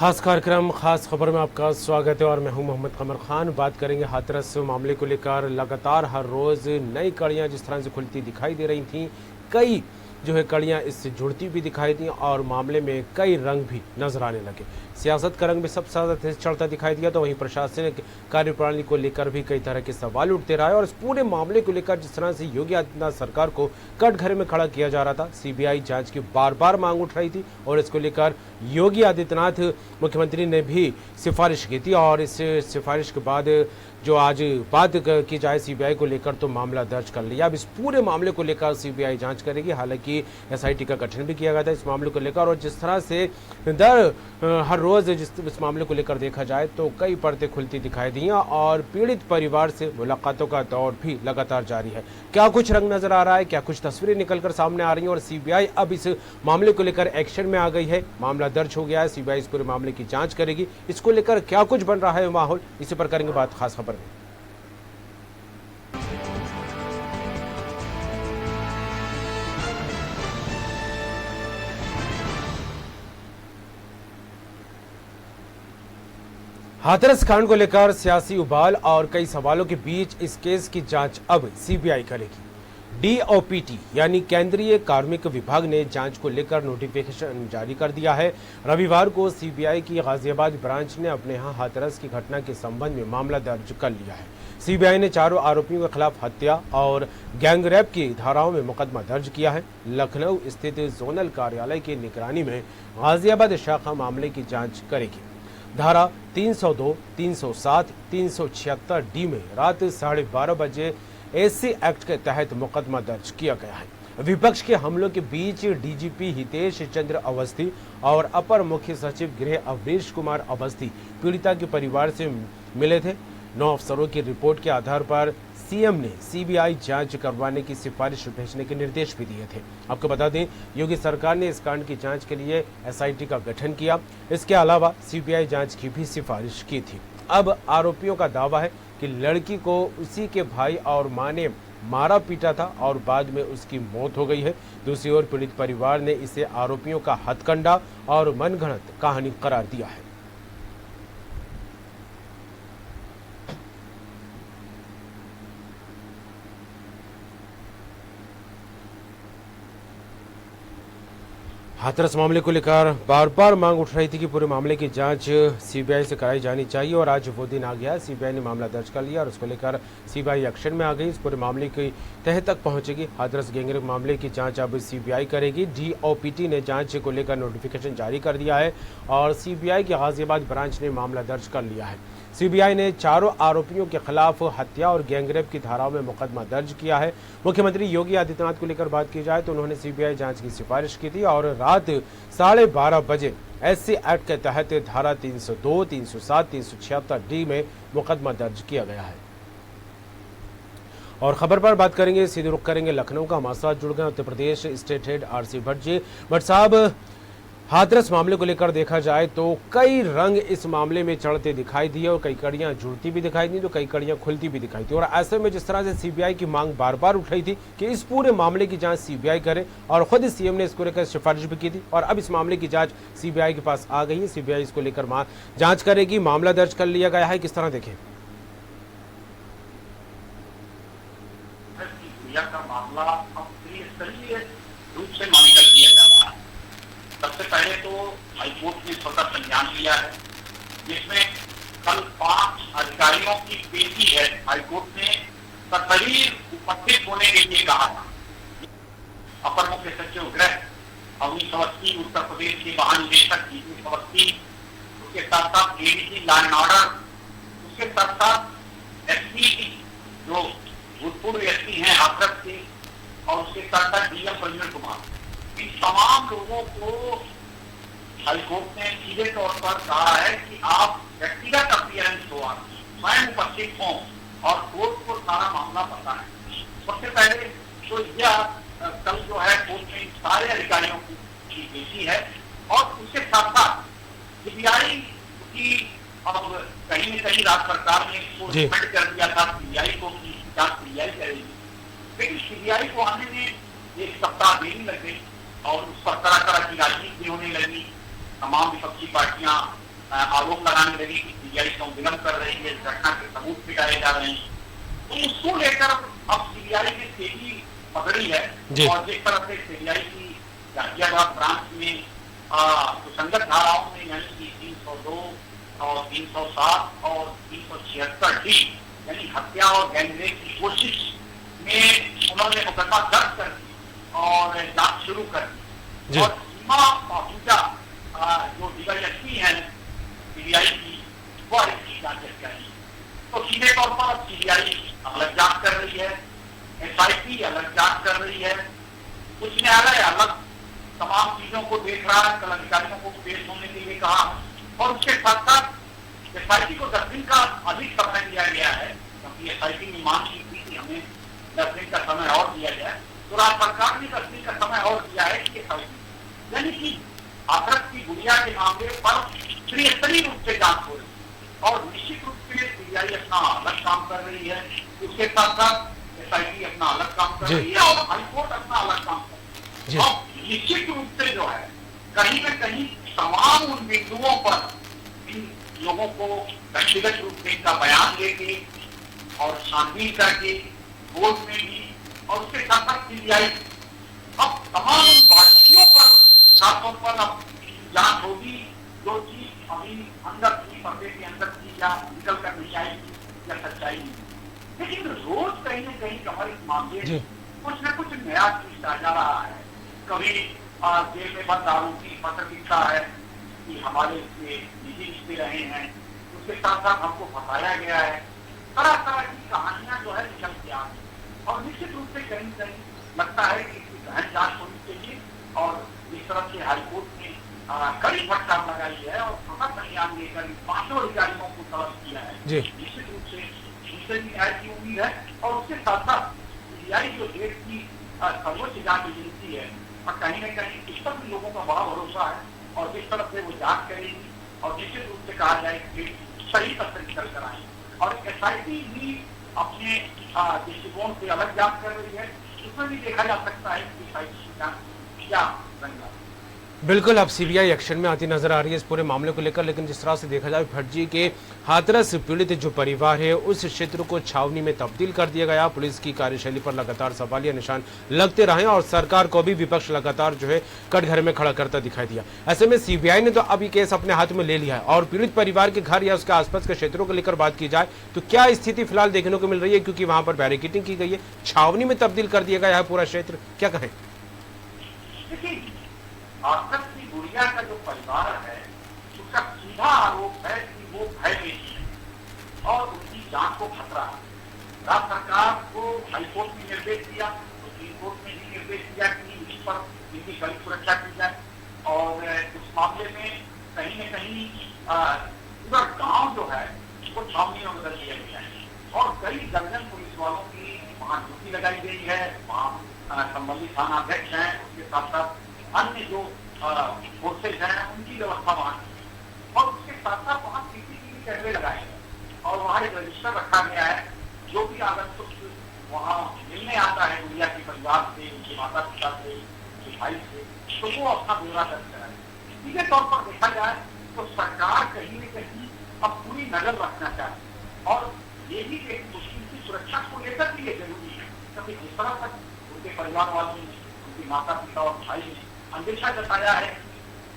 खास कार्यक्रम खास खबर में आपका स्वागत है और मैं हूं मोहम्मद कमर खान। बात करेंगे हाथरस मामले को लेकर। लगातार हर रोज़ नई कड़ियां जिस तरह से खुलती दिखाई दे रही थीं, कई कड़ियां इससे जुड़ती भी दिखाई दी और मामले में कई रंग भी नजर आने लगे। सियासत का रंग भी सबसे ज़्यादा तेज चढ़ता दिखाई दिया, तो वहीं प्रशासनिक कार्यप्रणाली को लेकर भी कई तरह के सवाल उठते रहे और इस पूरे मामले को लेकर जिस तरह से योगी आदित्यनाथ सरकार को कटघरे में खड़ा किया जा रहा था, सीबीआई जांच की बार बार मांग उठ रही थी और इसको लेकर योगी आदित्यनाथ मुख्यमंत्री ने भी सिफारिश की थी और इस सिफारिश के बाद जो आज बात की जाए सीबीआई को लेकर, तो मामला दर्ज कर लिया। अब इस पूरे मामले को लेकर सीबीआई जांच करेगी। हालांकि एसआईटी का गठन भी किया गया था इस मामले को लेकर और जिस तरह से हर रोज इस मामले को लेकर देखा जाए तो कई परतें खुलती दिखाई दी और पीड़ित परिवार से मुलाकातों का दौर भी लगातार जारी है। क्या कुछ रंग नजर आ रहा है, क्या कुछ तस्वीरें निकलकर सामने आ रही हैं और सीबीआई अब इस मामले को लेकर एक्शन में आ गई है। मामला दर्ज हो गया है, सीबीआई इस पूरे मामले की जांच करेगी। इसको लेकर क्या कुछ बन रहा है माहौल, इसी पर करेंगे बात खास खबर में। हाथरस कांड को लेकर सियासी उबाल और कई सवालों के बीच इस केस की जांच अब सीबीआई करेगी। डीओपीटी यानी केंद्रीय कार्मिक विभाग ने जांच को लेकर नोटिफिकेशन जारी कर दिया है। रविवार को सीबीआई की गाजियाबाद ब्रांच ने अपने यहां हाथरस की घटना के संबंध में मामला दर्ज कर लिया है। सीबीआई ने चारों आरोपियों के खिलाफ हत्या और गैंगरेप की धाराओं में मुकदमा दर्ज किया है। लखनऊ स्थित जोनल कार्यालय की निगरानी में गाजियाबाद शाखा मामले की जांच करेगी। धारा 302, 307, 376 डी में रात 12:30 बजे एससी एक्ट के तहत मुकदमा दर्ज किया गया है। विपक्ष के हमलों के बीच डीजीपी हितेश चंद्र अवस्थी और अपर मुख्य सचिव गृह अवनीश कुमार अवस्थी पीड़िता के परिवार से मिले थे। 9 अफसरों की रिपोर्ट के आधार पर सीएम ने सीबीआई जांच करवाने की सिफारिश भेजने के निर्देश भी दिए थे। आपको बता दें, योगी सरकार ने इस कांड की जांच के लिए एसआईटी का गठन किया। इसके अलावा सीबीआई जांच की भी सिफारिश की थी। अब आरोपियों का दावा है कि लड़की को उसी के भाई और मां ने मारा पीटा था और बाद में उसकी मौत हो गई है। दूसरी ओर पीड़ित परिवार ने इसे आरोपियों का हथकंडा और मनगढ़ंत कहानी करार दिया है। हाथरस मामले को लेकर बार बार मांग उठ रही थी कि पूरे मामले की जांच सीबीआई से कराई जानी चाहिए और आज वो दिन आ गया। सीबीआई ने मामला दर्ज कर लिया और उसको लेकर सीबीआई एक्शन में आ गई। इस पूरे मामले की तह तक पहुंचेगी। हाथरस गैंगरेप मामले की जांच अब सीबीआई करेगी। डीओपीटी ने जांच को लेकर नोटिफिकेशन जारी कर दिया है और सीबीआई की गाजियाबाद ब्रांच ने मामला दर्ज कर लिया है। सीबीआई ने चारों आरोपियों के खिलाफ हत्या और गैंगरेप की धाराओं में मुकदमा दर्ज किया है। मुख्यमंत्री योगी आदित्यनाथ को लेकर बात की जाए तो उन्होंने सीबीआई जांच की सिफारिश की थी और रात 12:30 बजे एससी एक्ट के तहत धारा 302, 307, 376 डी में मुकदमा दर्ज किया गया है। और खबर पर बात करेंगे, सीधे रुख करेंगे लखनऊ का। हमारे साथ जुड़ गए Uttar Pradesh state head RC Bhatt ji. Bhatt साहब, हाथरस मामले को लेकर देखा जाए तो कई रंग इस मामले में चढ़ते दिखाई दिए और कई कड़ियां जुड़ती भी दिखाई दी तो कई कड़ियां खुलती भी दिखाई दी और ऐसे में जिस तरह से सीबीआई की मांग बार बार उठ रही थी कि इस पूरे मामले की जांच सीबीआई करे और खुद सीएम ने इसको लेकर सिफारिश भी की थी और अब इस मामले की जांच सीबीआई के पास आ गई है। सीबीआई इसको लेकर जांच करेगी, मामला दर्ज कर लिया गया है। किस तरह देखें? सबसे पहले तो हाईकोर्ट ने स्वतः संज्ञान लिया है, जिसमें कल 5 अधिकारियों की पेशी है। हाईकोर्ट ने सतहीर उपस्थित होने के लिए कहा था। अपर मुख्य सचिव गृह अवनीश अवस्थी, उत्तर प्रदेश के महानिदेशक हितेश अवस्थी, उसके साथ साथ एडीजी लॉ एंड ऑर्डर, उसके साथ साथ एसपी जो भूतपूर्व एसपी हैं हाथरस के, और उसके साथ साथ डीएम प्रवीण कुमार, इन तमाम लोगों को हाईकोर्ट ने सीधे तौर पर कहा है कि आप व्यक्तिगत अपीयरेंस हो, आप स्वयं उपस्थित हों और कोर्ट को सारा मामला पता है। सबसे पहले तो यह कल जो है कोर्ट में सारे अधिकारियों की पेशी है और उसके साथ साथ सीबीआई की अब कहीं न कहीं राज्य सरकार ने इसको रिकमेंड कर दिया था सीबीआई को कि जांच सीबीआई करेगी, लेकिन सीबीआई को आने में 1 सप्ताह देरी लग गई और उस पर तरह तरह की राजनीति होने लगी। तमाम विपक्षी पार्टियां आरोप लगाने लगी कि सीबीआई संविलंब कर रही है, घटना के सबूत मिटाए जा रहे हैं। तो उसको लेकर अब सीबीआई ने तेजी पकड़ी है और जिस तरह से सीबीआई की गाजियाबाद ब्रांच में सुसंगत धाराओं में यानी कि 302 और 307 और 376 डी यानी हत्या और गैंगरेप की कोशिश में उन्होंने मुकदमा दर्ज कर दी और जांच शुरू कर दी। और सीमा पाहुजा जो डीवाईएसपी है सीबीआई की, वह इसकी जांच करेगी। तो सीधे तौर पर अब सीबीआई अलग जांच कर रही है, एसआईटी अलग जांच कर रही है, उच्च न्यायालय अलग तमाम चीजों को देख रहा है, कल अधिकारियों को पेश होने के लिए कहा और उसके साथ साथ एसआईटी को 10 दिन का अधिक समय दिया गया है, क्योंकि एसआईटी ने मांग की थी कि हमें 10 दिन का समय और दिया जाए। तो राज्य सरकार ने 10 दिन का समय और दिया है कि यानी कि हाथरस की गुड़िया के मामले पर त्रिस्तरीय रूप से जांच हो रही है और निश्चित रूप से सीबीआई अपना अलग काम कर रही है, उसके साथ साथ एसआईटी अपना अलग काम कर रही है और हाईकोर्ट अपना अलग काम कर रही है। और निश्चित रूप से जो है कहीं न कहीं तमाम उन बिंदुओं पर इन लोगों को व्यक्तिगत रूप से इनका बयान लेके और छानबीन करके कोर्ट में भी और उसके साथ साथ सीबीआई अब तमाम बातों पर खासतौर पर अब जांच होगी जो चीज अभी अंदर की पर्दे के अंदर की या निकल कर नहीं आएगी या सच्चाई नहीं। लेकिन रोज कहीं न कहीं कमर इस मामले कुछ न कुछ नया चीज आ जा रहा है। कभी जेल में बंद आरोपी पत्र लिखता है कि हमारे निजी रिश्ते रहे हैं, उसके साथ साथ हमको फंसाया गया है। तरह तरह की कहानियां जो है निकल के आ रही और निश्चित रूप से कहीं कहीं लगता है कि इसकी गहन जांच होनी चाहिए और इस तरह से हाईकोर्ट ने कड़ी फटकार लगाई है और सतत संज्ञान लेकर 5 अधिकारियों को तलब किया है। निश्चित रूप से दूसरे न्याय की उम्मीद है और उसके साथ साथ सीबीआई जो देश की सर्वोच्च जांच एजेंसी है और कहीं न कहीं इस पर भी लोगों का बड़ा भरोसा है और जिस तरह से वो जांच करेगी और निश्चित रूप से कहा जाए कि सही तथ्य निकल कर आए और एसआईटी भी अपने दृष्टिकोण से अलग जांच कर रही है। उसमें भी देखा जा सकता है कि एसआईटी की जांच क्या बन जाती है। बिल्कुल अब सीबीआई एक्शन में आती नजर आ रही है इस पूरे मामले को लेकर, लेकिन जिस तरह से देखा जाए भटजी के हाथरस पीड़ित जो परिवार है उस क्षेत्र को छावनी में तब्दील कर दिया गया। पुलिस की कार्यशैली पर लगातार सवालिया निशान लगते रहे और सरकार को भी विपक्ष लगातार जो है कटघरे में खड़ा करता दिखाई दिया। ऐसे में सीबीआई ने तो अब ये केस अपने हाथ में ले लिया है और पीड़ित परिवार के घर या उसके आसपास के क्षेत्रों को लेकर बात की जाए तो क्या स्थिति फिलहाल देखने को मिल रही है, क्योंकि वहां पर बैरिकेडिंग की गई है, छावनी में तब्दील कर दिया गया है पूरा क्षेत्र, क्या कहें? हाथरस की गुड़िया का जो परिवार है उसका सीधा आरोप है कि वो भयभीत है और उनकी जान को खतरा है। राज्य सरकार को हाईकोर्ट ने निर्देश दिया, सुप्रीम कोर्ट ने भी निर्देश दिया कि इस पर इनकी कड़ी सुरक्षा की जाए और उस मामले में कहीं न कहीं पूरा गांव जो है वो छावनी में बदल दिया गया है और कई दर्जन पुलिस वालों की वहां ड्यूटी लगाई गई है। वहां संबंधित थाना अध्यक्ष हैं, उसके साथ साथ अन्य जो फोर्सेज हैं उनकी व्यवस्था वहां और उसके साथ साथ वहां सीसीटीवी कैमरे लगाए गए और वहां एक रजिस्टर रखा गया है। जो भी आगंतुक वहां मिलने आता है गुड़िया के परिवार से, उनके माता पिता से, उनके भाई से, तो वो अपना ब्यौरा दर्ज कराए। सीधे तौर पर देखा जाए तो सरकार कहीं न कहीं अब पूरी नजर रखना चाहती और ये भी एक मुस्लिम की सुरक्षा को लेकर भी ये जरूरी है, क्योंकि जिस तरह तक उनके परिवार वालों ने, उनके माता पिता और भाई ने अंदेशा जताया है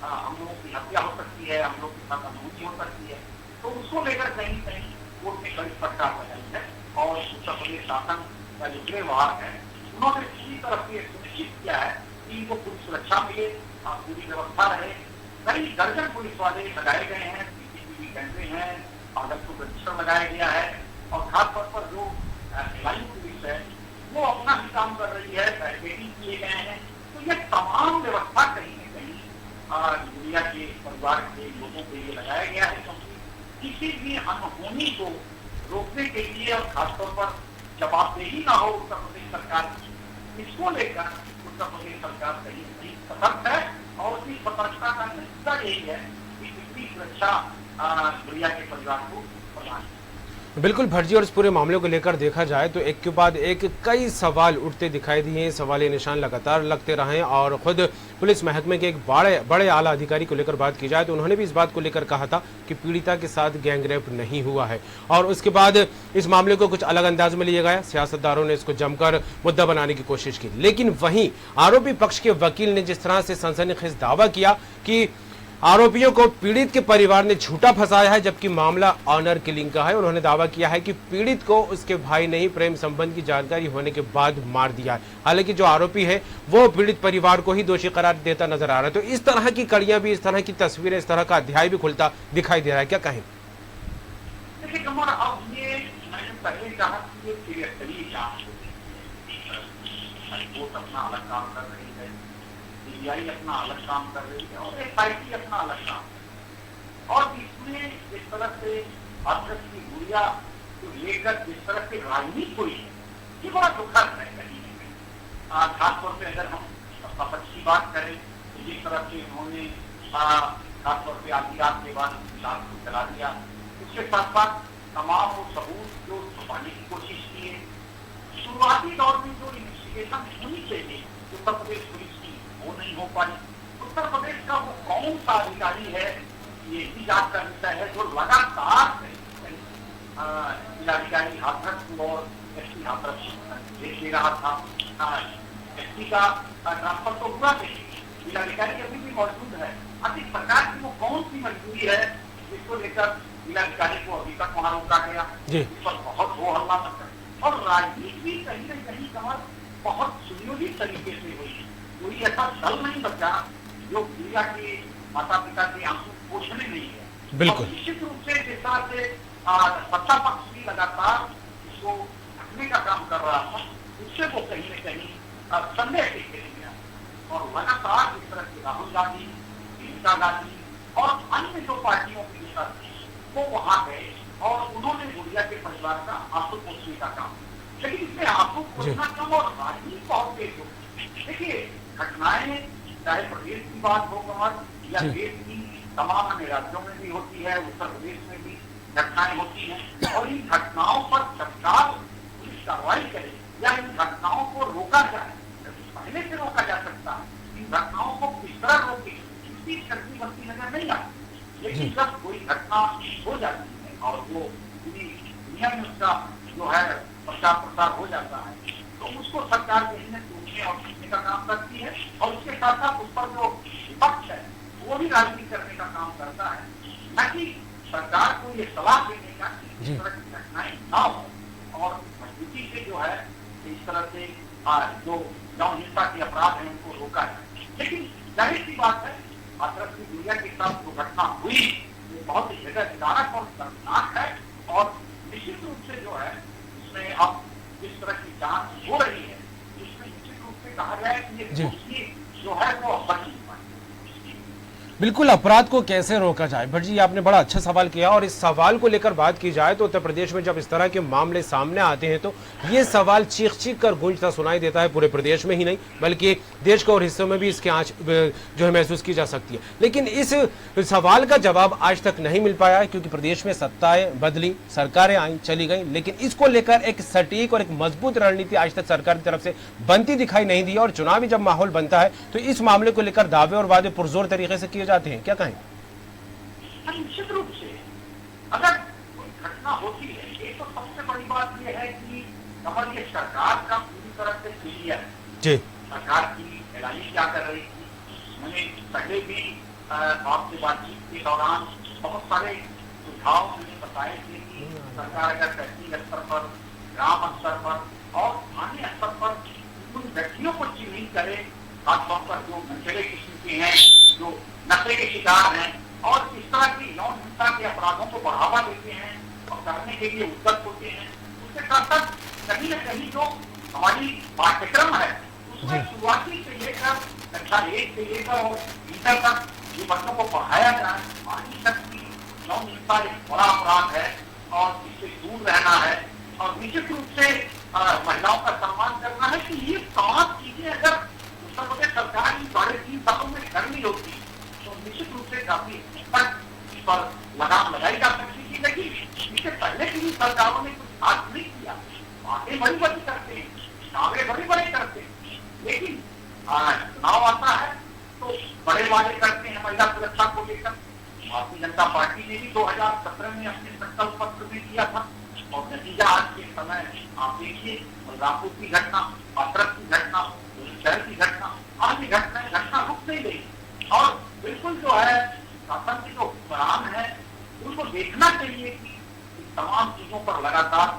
हम लोगों की हत्या हो सकती है, हम लोग के साथ अनहोनी हो सकती है, तो उसको लेकर कहीं कहीं कोर्ट ने कड़ी फटकार लगाई है और उत्तर प्रदेश शासन का जो गृह विभाग है उन्होंने पूरी तरह से सुनिश्चित किया है कि इनको पूरी सुरक्षा मिले, पूरी व्यवस्था रहे। कई दर्जन पुलिस वाले लगाए गए हैं, सीसीटीवी कैमरे हैं, आगंतुक रजिस्टर लगाया गया है और खासतौर पर जो फ्लाइंग पुलिस है वो अपना ही काम कर रही है, बैरिकेडिंग किए गए हैं। तो ये तमाम व्यवस्था कहीं न कहीं दुनिया के परिवार के लोगों के लिए लगाया गया है, क्योंकि किसी भी अनहोनी को रोकने के लिए और खासतौर पर जवाबदेही ना हो उत्तर प्रदेश सरकार की, इसको लेकर उत्तर प्रदेश सरकार कहीं न कहीं सतर्क है और उसकी सतर्कता का नतीजा यही है कि कितनी सुरक्षा दुनिया के परिवार को प्रदान। बिल्कुल भटजी, और इस पूरे मामले को लेकर देखा जाए तो एक के बाद एक कई सवाल उठते दिखाई दिए, सवालिया निशान लगातार लगते रहे। और खुद पुलिस महकमे के एक बड़े आला अधिकारी को लेकर बात की जाए तो उन्होंने भी इस बात को लेकर कहा था कि पीड़िता के साथ गैंगरेप नहीं हुआ है। और उसके बाद इस मामले को कुछ अलग अंदाज में लिया गया, सियासतदारों ने इसको जमकर मुद्दा बनाने की कोशिश की। लेकिन वहीं आरोपी पक्ष के वकील ने जिस तरह से सनसनीखेज दावा किया कि आरोपियों को पीड़ित के परिवार ने झूठा फंसाया है, जबकि मामला ऑनर किलिंग का है। उन्होंने दावा किया है कि पीड़ित को उसके भाई ने ही प्रेम संबंध की जानकारी होने के बाद मार दिया है। हालांकि जो आरोपी है वो पीड़ित परिवार को ही दोषी करार देता नजर आ रहा है। तो इस तरह की कड़ियां भी, इस तरह की तस्वीरें, इस तरह का अध्याय भी खुलता दिखाई दे रहा है। क्या कहें? देखिए कमर, अब ये मैंने पहले कहा कि ये सीरियसली जांच रिपोर्ट अपना अलग काम कर रही है, सीबीआई अपना अलग काम कर रही है और एसआईटी अपना अलग काम कर रही है। और इसमें जिस तरह से हाथरस की गुड़िया को लेकर जिस तरह से राजनीति हुई है, ये बड़ा दुखद है कहीं न कहीं। खासतौर पर अगर हम शपथ की बात करें तो जिस तरह से उन्होंने खासतौर पर आधी रात के बाद लाश को जला दिया, उसके साथ साथ तमाम वो सबूत जो छुपाने की कोशिश की है। शुरुआती दौर में जो इन्वेस्टिगेशन होनी चाहिए उत्तर प्रदेश पुलिस की, वो नहीं हो पाई। उत्तर प्रदेश का वो कौन सा अधिकारी है, ये भी जांच का विषय है, जो लगातार जिलाधिकारी हाथरस और एसपी हाथरस देख ले रहा था। एसपी का ट्रांसफर तो हुआ नहीं, जिलाधिकारी अभी भी मौजूद है। आखिर सरकार की वो कौन सी मजबूरी है जिसको लेकर जिलाधिकारी को अभी तक वहां रोका गया? इस पर बहुत हो हल्ला मचा और राजनीति भी कहीं न कहीं कमर बहुत सुनियोजित तरीके से हुई। कोई ऐसा दल नहीं बचा जो गुड़िया के माता पिता के आंसू पोछने नहीं है। बिल्कुल निश्चित रूप से जिस तरह से सत्ता पक्ष भी लगातार इसको ढकने का काम कर रहा था, उससे वो कहीं न कहीं संदेह के खेल गया। और लगातार जिस तरह से राहुल गांधी, प्रियंका गांधी और अन्य जो पार्टियों के नेता थे वो वहां गए और उन्होंने गुड़िया के परिवार का आंसू पोछने का काम। लेकिन इसमें आंसू पोछना कम और राजनीति बहुत तेज हो। देखिए घटनाएं चाहे प्रदेश की बात हो कमर या देश की तमाम अन्य राज्यों में भी होती है, उत्तर प्रदेश में भी घटनाएं होती हैं और इन घटनाओं पर सरकार पुलिस कार्रवाई करे या इन घटनाओं को रोका जाए, पहले से रोका जा सकता है। इन घटनाओं को किस तरह रोके इसकी शक्ति बनती नजर नहीं आती। लेकिन जब कोई घटना हो जाती है और वो पूरी दुनिया में उसका जो है प्रचार प्रसार हो जाता है तो उसको सरकार कहीं न टूटने और खींचने का काम करती है और उसके साथ साथ उस पर जो विपक्ष है वो भी राजनीति करने का काम करता है, न कि सरकार को ये सलाह देने का कि इस तरह की घटनाएं ना हो और मजबूती से जो है इस तरह से जो यौन हिंसा के अपराध है उनको रोका जाए। लेकिन जाहिर सी बात है हाथरस की गुड़िया के साथ जो घटना हुई वो बहुत ही जगह और दर्दनाक है और निश्चित रूप से जो है इसमें अब जिस तरह की जांच हो रही है जिसमें निश्चित रूप से कहा जाए कि ये दोषी जो है वो बच नहीं पाए। बिल्कुल, अपराध को कैसे रोका जाए? भट्ट जी, आपने बड़ा अच्छा सवाल किया और इस सवाल को लेकर बात की जाए तो उत्तर प्रदेश में जब इस तरह के मामले सामने आते हैं तो ये सवाल चीख चीख कर गूंजता सुनाई देता है, पूरे प्रदेश में ही नहीं बल्कि देश के और हिस्सों में भी इसकी आंच जो है महसूस की जा सकती है। लेकिन इस सवाल का जवाब आज तक नहीं मिल पाया है क्योंकि प्रदेश में सत्ताएं बदली, सरकारें आई चली गई, लेकिन इसको लेकर एक सटीक और एक मजबूत रणनीति आज तक सरकार की तरफ से बनती दिखाई नहीं दी। और चुनावी जब माहौल बनता है तो इस मामले को लेकर दावे और वादे पुरजोर तरीके से किए जाते हैं। क्या कहें? निश्चित रूप से अगर कोई घटना होती है, एक तो सबसे बड़ी बात यह है कि कमर ये सरकार का पूरी तरह से फेलियर है। सरकार की एलानी क्या कर रही थी, मैंने पहले भी आपसे बातचीत के दौरान बहुत सारे सुझाव मैंने बताए थे कि सरकार अगर तहसील स्तर पर, ग्राम स्तर पर और स्थानीय स्तर पर उन व्यक्तियों को चिन्हित करे, खासतौर पर जो नशेले किस्म के हैं, जो नशे के शिकार हैं और इस तरह की यौन हिंसा के अपराधों को बढ़ावा देते हैं और करने के लिए उद्यत होते हैं, उसके साथ साथ कहीं न कहीं जो हमारी पाठ्यक्रम है उसमें शुरुआती से लेकर कक्षा 1 से लेकर और इंटर तक ये बच्चों को पढ़ाया जाए पानी तक की यौन हिंसा एक बड़ा अपराध है और इससे दूर रहना है और निश्चित रूप से महिलाओं का सम्मान करना है कि ये तमाम चीजें अगर उत्तर प्रदेश सरकार इन साढ़े 3 सालों में करनी होती तो निश्चित रूप से काफी इस पर लगाम लगाई जा सकती थी। लेकिन इससे पहले की सरकारों ने कुछ खास नहीं किया। बातें बड़ी बड़ी करते हैं, दावे बड़े बड़े करते हैं, लेकिन चुनाव आता है तो बड़े वादे करते हैं महिला सुरक्षा को लेकर। भारतीय जनता पार्टी ने भी 2017 में अपने संकल्प पत्र में दिया था, और नतीजा आज के समय आप देखिए, बलरामपुर की घटना, हाथरस की घटना, शहर की घटना, आदि घटना रुक नहीं गई। और बिल्कुल जो है शासन के जो हुक्मरान है उनको देखना चाहिए कि तमाम चीजों पर लगातार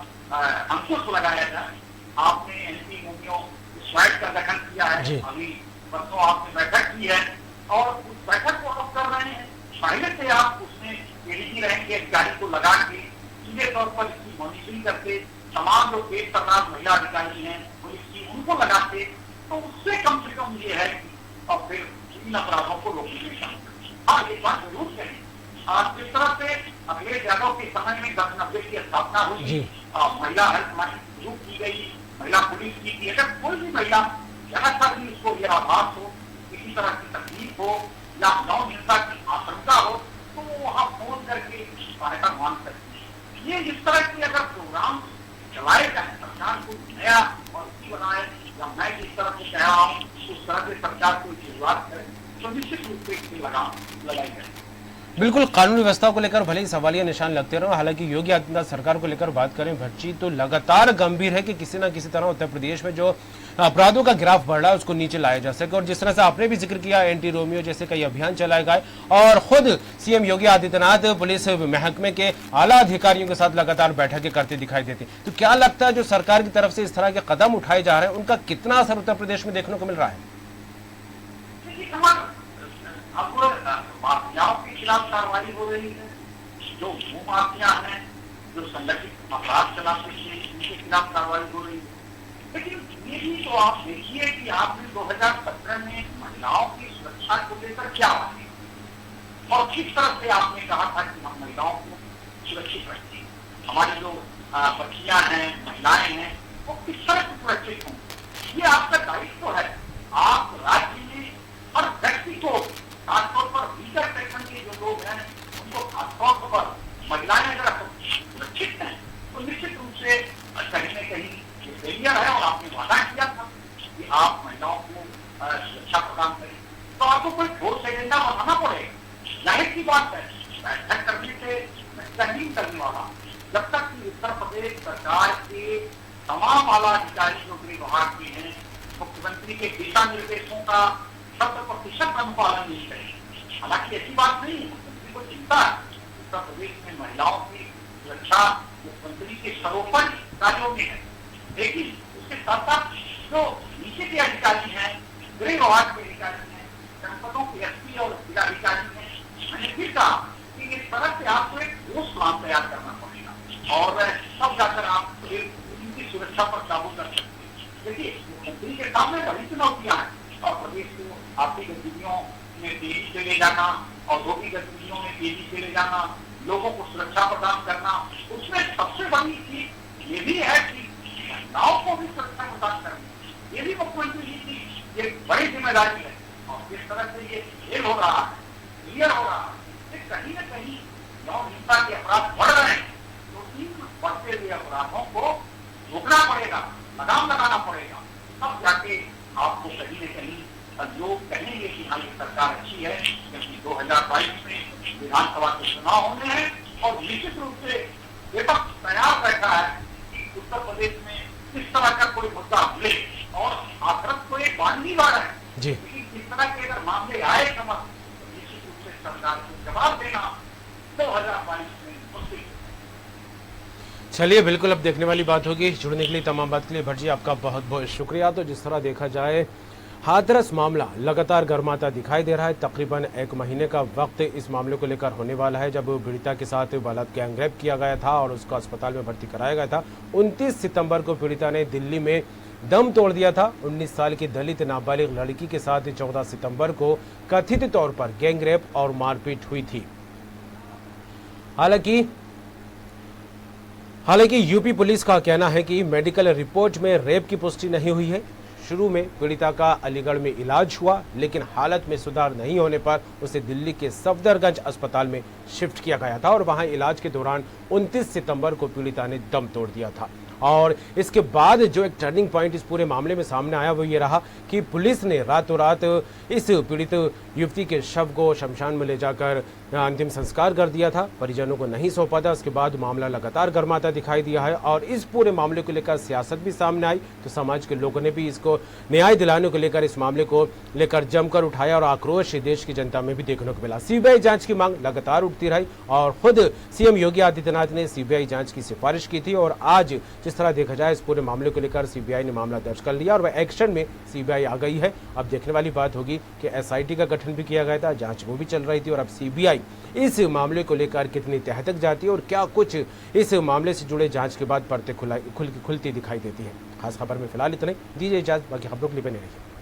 अंकुश लगाया जाए। आपने एंटी मोमियो स्क्वाड का गठन किया है, अभी परसों आपने बैठक की है, और उस बैठक को आप कर रहे हैं। पहले से आप उसमें एडीजी रहेंगे, अधिकारी को लगा के सीधे तौर पर इसकी मॉनिटरिंग करते, तमाम जो पेश करना महिला अधिकारी हैं पुलिस की, उनको लगाते, तो उससे कम से कम ये है कि और फिर इन अपराधों को रोकने में शामिल। हाँ, एक बात जरूर कहें, जिस तरह से अखिलेश यादव के समय में 10-90 की स्थापना हुई, महिला हेल्पलाइन शुरू की गई, महिला पुलिस की थी। अगर कोई भी महिला जहाँ तक भी उसको यह आभास हो, किसी तरह की तकलीफ हो या यौन हिंसा की आशंका हो, तो वो वहाँ फोन करके सहायता मांग सकती है। ये इस तरह की अगर प्रोग्राम चलाए जाए, सरकार को नया पॉलिसी बनाए, या मैं जिस तरह से कह रहा हूँ उस तरह से सरकार को शुरुआत करे, तो निश्चित रूप से इसकी लगाई जाए। बिल्कुल, कानून व्यवस्था को लेकर भले ही सवालिया निशान लगते रहो। हालांकि योगी आदित्यनाथ सरकार को लेकर बात करें भट्टी, तो लगातार गंभीर है कि किसी न किसी तरह उत्तर प्रदेश में जो अपराधों का ग्राफ बढ़ रहा है उसको नीचे लाया जा सके। और जिस तरह से आपने भी जिक्र किया, एंटी रोमियो जैसे कई अभियान चलाए गए, और खुद सीएम योगी आदित्यनाथ पुलिस महकमे के आला अधिकारियों के साथ लगातार बैठकें करते दिखाई देते। तो क्या लगता है जो सरकार की तरफ से इस तरह के कदम उठाए जा रहे हैं, उनका कितना असर उत्तर प्रदेश में देखने को मिल रहा है? अब माफियाओं के खिलाफ कार्रवाई हो रही है, जो भू माफिया हैं, जो संगठित अपराध चलाते हैं, उनके खिलाफ कार्रवाई हो रही है। लेकिन ये भी तो आप देखिए कि आपने 2017 में महिलाओं की सुरक्षा को लेकर क्या बातें, और किस तरह से आपने कहा था कि हम महिलाओं को सुरक्षित रखें, हमारी जो बच्चियां हैं, महिलाएं हैं, वो किस तरह से सुरक्षित हों। ये आपका दायित्व है। आप राज्य में हर व्यक्ति को, खासतौर पर वीकर सेक्शन के जो लोग हैं उनको खासतौर पर महिलाएं अगर सुरक्षित हैं तो निश्चित रूप से कहीं न कहीं ये फेलियर है। और आपने वादा किया था कि आप महिलाओं को सुरक्षा प्रदान करें, तो आपको कोई ठोस एजेंडा बनाना पड़ेगा। जाहिर की बात है, बैठक करने से नहीं करने वाला, जब तक कि उत्तर प्रदेश सरकार के तमाम आला अधिकारी जो गृह विभाग के हैं, मुख्यमंत्री के दिशा निर्देशों का 100% अनुपालन नहीं करें। हालांकि ऐसी बात नहीं है, मुख्यमंत्री को चिंता है उत्तर प्रदेश में महिलाओं की सुरक्षा मुख्यमंत्री के सर्वोपरि कार्यों में है। लेकिन उसके साथ साथ जो नीचे के अधिकारी हैं, गृह विभाग के अधिकारी हैं, जनपदों के एसपी और जिलाधिकारी हैं, मैंने फिर कहा कि इस तरह से आपको एक ठोस प्लान तैयार करना पड़ेगा, और तब जाकर आप उनकी सुरक्षा पर काबू कर सकते हैं। देखिए, मुख्यमंत्री के सामने बड़ी चुनौतियां हैं, और प्रदेश को आर्थिक गतिविधियों में तेजी से ले जाना, औद्योगिक गतिविधियों में तेजी से ले जाना, लोगों को सुरक्षा प्रदान करना, उसमें सबसे बड़ी चीज ये भी है कि महिलाओं को भी सुरक्षा प्रदान करना, ये भी मुख्यमंत्री जी की एक बड़ी जिम्मेदारी है। और जिस तरह से ये खेल हो रहा है, क्लियर हो रहा है, कहीं न कहीं यौन हिंसा के अपराध बढ़ रहे हैं, तो इन बढ़ते हुए अपराधों को रोकना पड़ेगा, लगाम लगाना पड़ेगा, तब जाके आपको कहीं न कहीं लोग कहेंगे कि हाँ, ये सरकार अच्छी है। क्योंकि 2022 में विधानसभा के चुनाव होने हैं, और निश्चित रूप से विपक्ष तैयार बैठा है कि उत्तर प्रदेश में इस तरह का कोई मुद्दा मिले, और हाथरस को एक बानगीवार है, लेकिन इस तरह के अगर मामले आए समझ, तो निश्चित रूप से सरकार को जवाब देना 2022 में मुश्किल। चलिए, बिल्कुल अब देखने वाली बात होगी। जुड़ने के लिए, तमाम बात के लिए भट्ट जी आपका बहुत बहुत शुक्रिया। तो जिस तरह देखा जाए, हाथरस मामला लगातार गर्माता दिखाई दे रहा है। तकरीबन 1 महीने का वक्त इस मामले को लेकर होने वाला है, जब पीड़िता के साथ बालात गैंग रेप किया गया था और उसको अस्पताल में भर्ती कराया गया था। 29 सितंबर को पीड़िता ने दिल्ली में दम तोड़ दिया था। 19 साल की दलित नाबालिग लड़की के साथ 14 सितंबर को कथित तौर पर गैंग रेप और मारपीट हुई थी। हालांकि यूपी पुलिस का कहना है कि मेडिकल रिपोर्ट में रेप की पुष्टि नहीं हुई है। शुरू में पीड़िता का अलीगढ़ में इलाज हुआ, लेकिन हालत में सुधार नहीं होने पर उसे दिल्ली के सफदरगंज अस्पताल में शिफ्ट किया गया था और वहां इलाज के दौरान 29 सितंबर को पीड़िता ने दम तोड़ दिया था। और इसके बाद जो एक टर्निंग पॉइंट इस पूरे मामले में सामने आया वो ये रहा कि पुलिस ने रातों रात इस पीड़ित युवती के शव को शमशान में ले जाकर अंतिम संस्कार कर दिया था, परिजनों को नहीं सौंपा था। उसके बाद मामला लगातार गर्माता दिखाई दिया है और इस पूरे मामले को लेकर सियासत भी सामने आई, तो समाज के लोगों ने भी इसको न्याय दिलाने को लेकर इस मामले को लेकर जमकर उठाया और आक्रोश देश की जनता में भी देखने को मिला। सीबीआई जांच की मांग लगातार उठती रही और खुद सीएम योगी आदित्यनाथ ने सीबीआई जांच की सिफारिश की थी और आज जिस तरह देखा जाए इस पूरे मामले को लेकर सीबीआई ने मामला दर्ज कर लिया और वह एक्शन में सीबीआई आ गई है। अब देखने वाली बात होगी कि एसआईटी का गठन भी किया गया था, जांच वो भी चल रही थी और अब सीबीआई इस मामले को लेकर कितनी तह तक जाती है और क्या कुछ इस मामले से जुड़े जांच के बाद परतें खुलती दिखाई देती है। खास खबर में फिलहाल इतना ही, दीजिए इजाजत, बाकी खबरों के लिए बने रहिए।